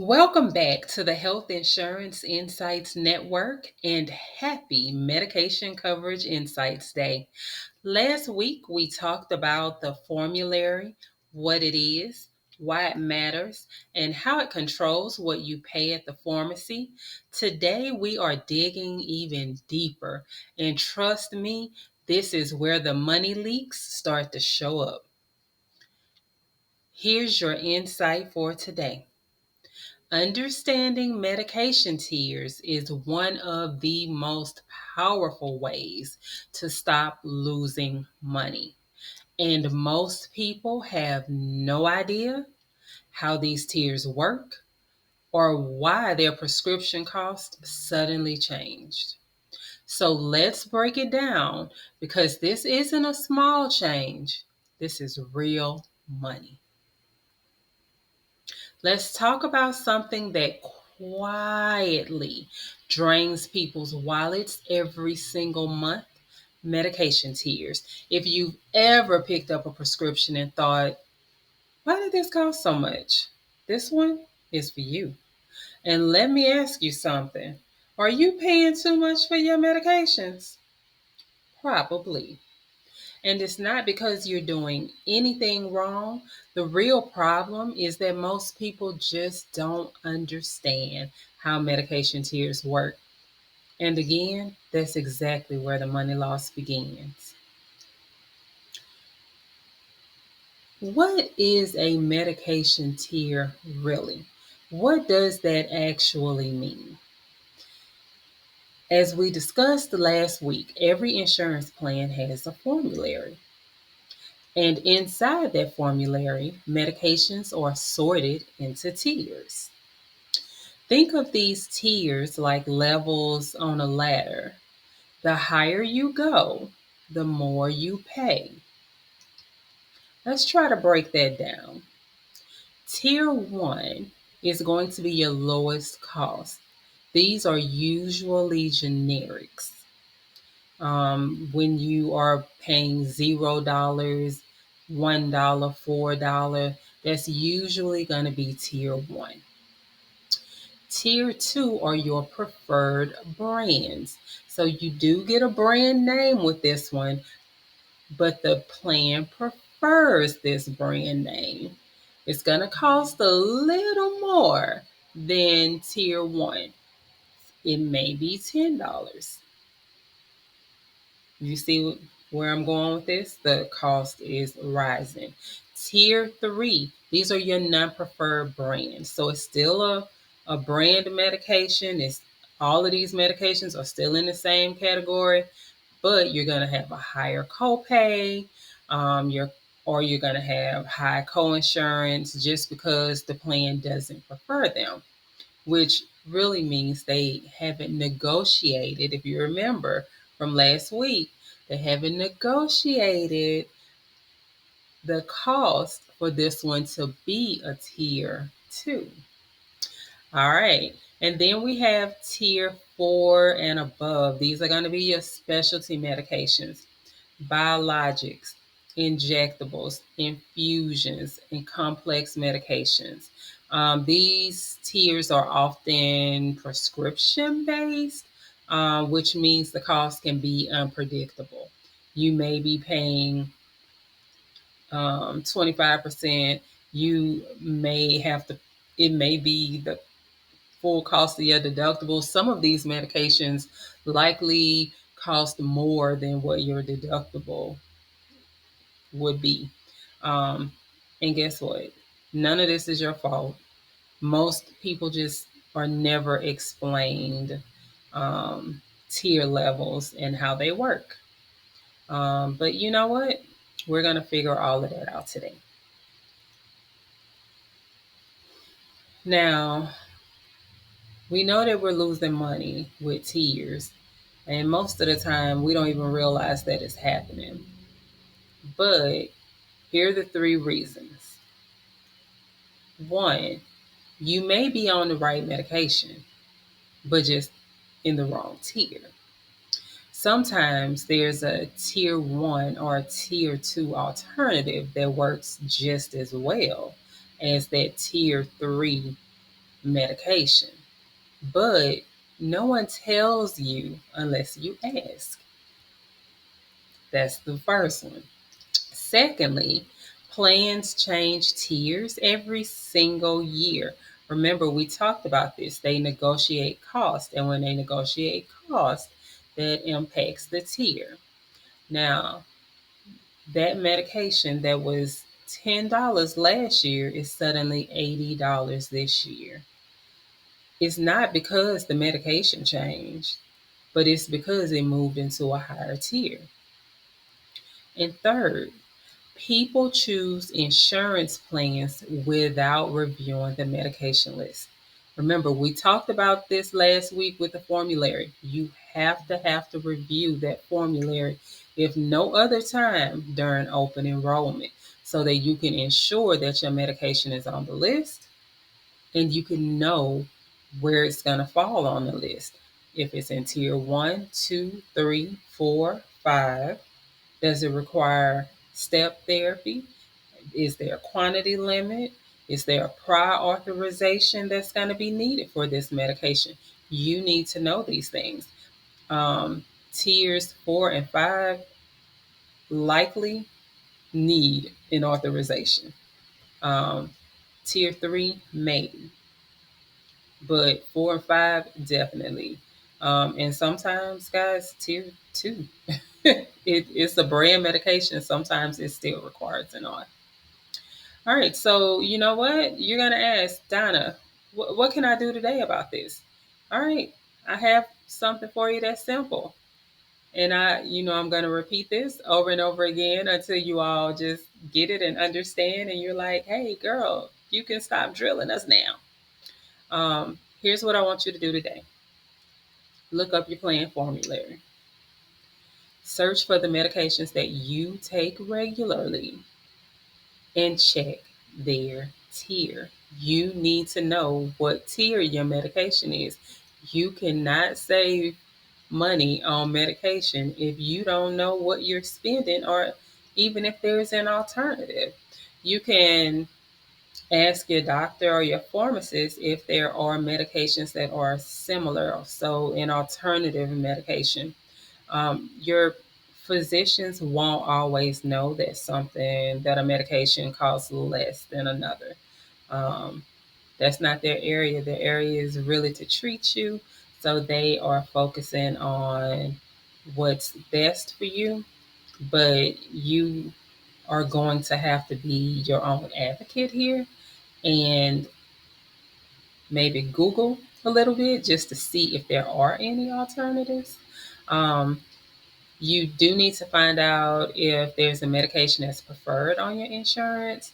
Welcome back to the Health Insurance Insights Network and happy Medication Coverage Insights Day. Last week, we talked about the formulary, what it is, why it matters, and how it controls what you pay at the pharmacy. Today, we are digging even deeper, and trust me, this is where the money leaks start to show up. Here's your insight for today. Understanding medication tiers is one of the most powerful ways to stop losing money. And most people have no idea how these tiers work or why their prescription cost suddenly changed. So let's break it down because this isn't a small change. This is real money. Let's talk about something that quietly drains people's wallets every single month: medication tiers. If you've ever picked up a prescription and thought, why did this cost so much? This one is for you. And let me ask you something. Are you paying too much for your medications? Probably. And it's not because you're doing anything wrong. The real problem is that most people just don't understand how medication tiers work. And again, that's exactly where the money loss begins. What is a medication tier really? What does that actually mean? As we discussed last week, every insurance plan has a formulary. And inside that formulary, medications are sorted into tiers. Think of these tiers like levels on a ladder. The higher you go, the more you pay. Let's try to break that down. Tier 1 is going to be your lowest cost. These are usually generics. When you are paying $0, $1, $4, that's usually going to be tier 1. Tier 2 are your preferred brands. So you do get a brand name with this one, but the plan prefers this brand name. It's going to cost a little more than tier 1. It may be $10. You see where I'm going with this? The cost is rising. Tier 3, these are your non-preferred brands. So it's still a brand medication. It's all of these medications are still in the same category, but you're going to have a higher copay. You're going to have high coinsurance just because the plan doesn't prefer them, which really means they haven't negotiated. If you remember from last week, they haven't negotiated the cost for this one to be a tier 2. All right. And then we have tier 4 and above. These are going to be your specialty medications, biologics, injectables, infusions, and complex medications. These tiers are often prescription based, which means the cost can be unpredictable. You may be paying 25%. You may have to, it may be the full cost of your deductible. Some of these medications likely cost more than what your deductible would be. Um, and guess what? None of this is your fault. Most people just are never explained tier levels and how they work. But you know what? We're going to figure all of that out today. Now, we know that we're losing money with tiers, and most of the time we don't even realize that it's happening. But here are the 3 reasons. One, you may be on the right medication, but just in the wrong tier. Sometimes there's a tier 1 or a tier 2 alternative that works just as well as that tier 3 medication. But no one tells you unless you ask. That's the first one. Secondly, plans change tiers every single year. Remember, we talked about this. They negotiate cost, and when they negotiate cost, that impacts the tier. Now, that medication that was $10 last year is suddenly $80 this year. It's not because the medication changed, but it's because it moved into a higher tier. And third, people choose insurance plans without reviewing the medication list. Remember, we talked about this last week with the formulary. You have to review that formulary, if no other time during open enrollment, so that you can ensure that your medication is on the list and you can know where it's going to fall on the list. If it's in tier one, two, three, four, five, does it require step therapy? Is there a quantity limit? Is there a prior authorization that's going to be needed for this medication? You need to know these things. Um, Tiers four and five likely need an authorization. Um, Tier three, maybe, but four and five, definitely. And sometimes, guys, tier two, it's a brand medication. Sometimes it still requires an auth. All right, so you know what? You're going to ask, Donna, what can I do today about this? All right, I have something for you that's simple. And I'm going to repeat this over and over again until you all just get it and understand. And you're like, hey, girl, you can stop drilling us now. Here's what I want you to do today. Look up your plan formulary. Search for the medications that you take regularly and check their tier. You need to know what tier your medication is. You cannot save money on medication if you don't know what you're spending, or even if there's an alternative. You can ask your doctor or your pharmacist if there are medications that are similar, so an alternative medication. Your physicians won't always know that a medication costs less than another. Um, that's not their area. Their area is really to treat you, so they are focusing on what's best for you. But you are going to have to be your own advocate here and maybe Google a little bit just to see if there are any alternatives. Um, You do need to find out if there's a medication that's preferred on your insurance,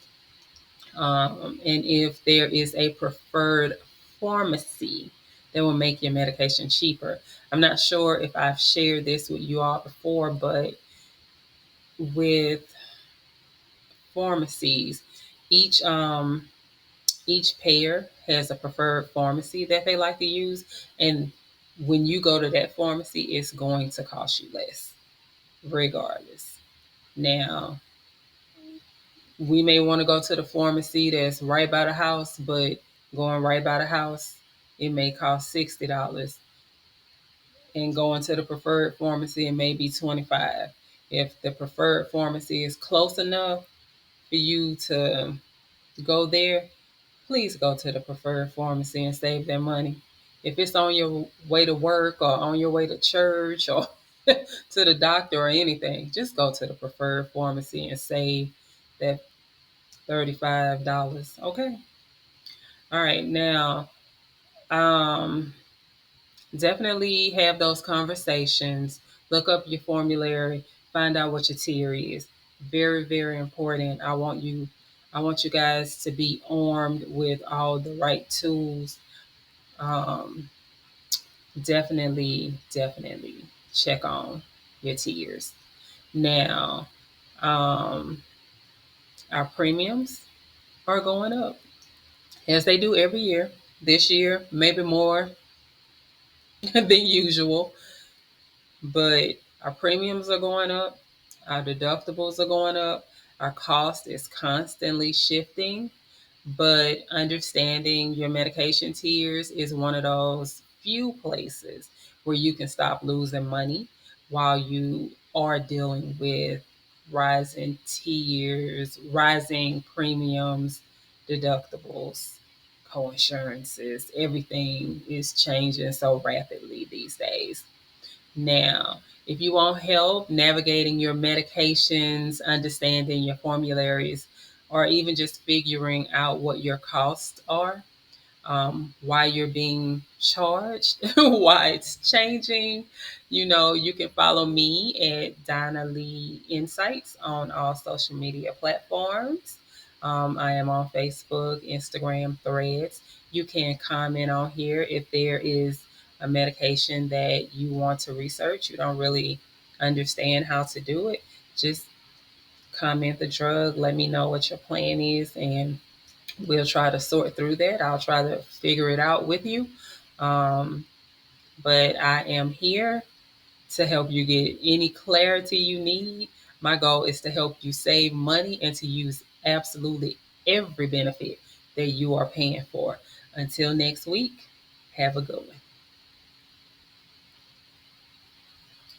and if there is a preferred pharmacy that will make your medication cheaper. I'm not sure if I've shared this with you all before, but with pharmacies, each each payer has a preferred pharmacy that they like to use, and when you go to that pharmacy, it's going to cost you less, regardless. Now, we may want to go to the pharmacy that's right by the house, but going right by the house, it may cost $60. And going to the preferred pharmacy, it may be 25. If the preferred pharmacy is close enough for you to go there, please go to the preferred pharmacy and save that money. If it's on your way to work or on your way to church or to the doctor or anything, just go to the preferred pharmacy and save that $35. Okay. All right. Now, um, definitely have those conversations. Look up your formulary. Find out what your tier is. Very, very important. I want you guys to be armed with all the right tools. Um, definitely check on your tiers. Now, um, our premiums are going up as they do every year. This year, maybe more than usual, but our premiums are going up, our deductibles are going up, our cost is constantly shifting. But understanding your medication tiers is one of those few places where you can stop losing money while you are dealing with rising tiers, rising premiums, deductibles, co-insurances. Everything is changing so rapidly these days. Now, if you want help navigating your medications, understanding your formularies, or even just figuring out what your costs are, why you're being charged, why it's changing, you can follow me at Donna Lee Insights on all social media platforms. I am on Facebook, Instagram, Threads. You can comment on here if there is a medication that you want to research. You don't really understand how to do it. Just comment the drug, let me know what your plan is, and we'll try to sort through that. I'll try to figure it out with you. Um, but I am here to help you get any clarity you need. My goal is to help you save money and to use absolutely every benefit that you are paying for. Until next week, have a good one.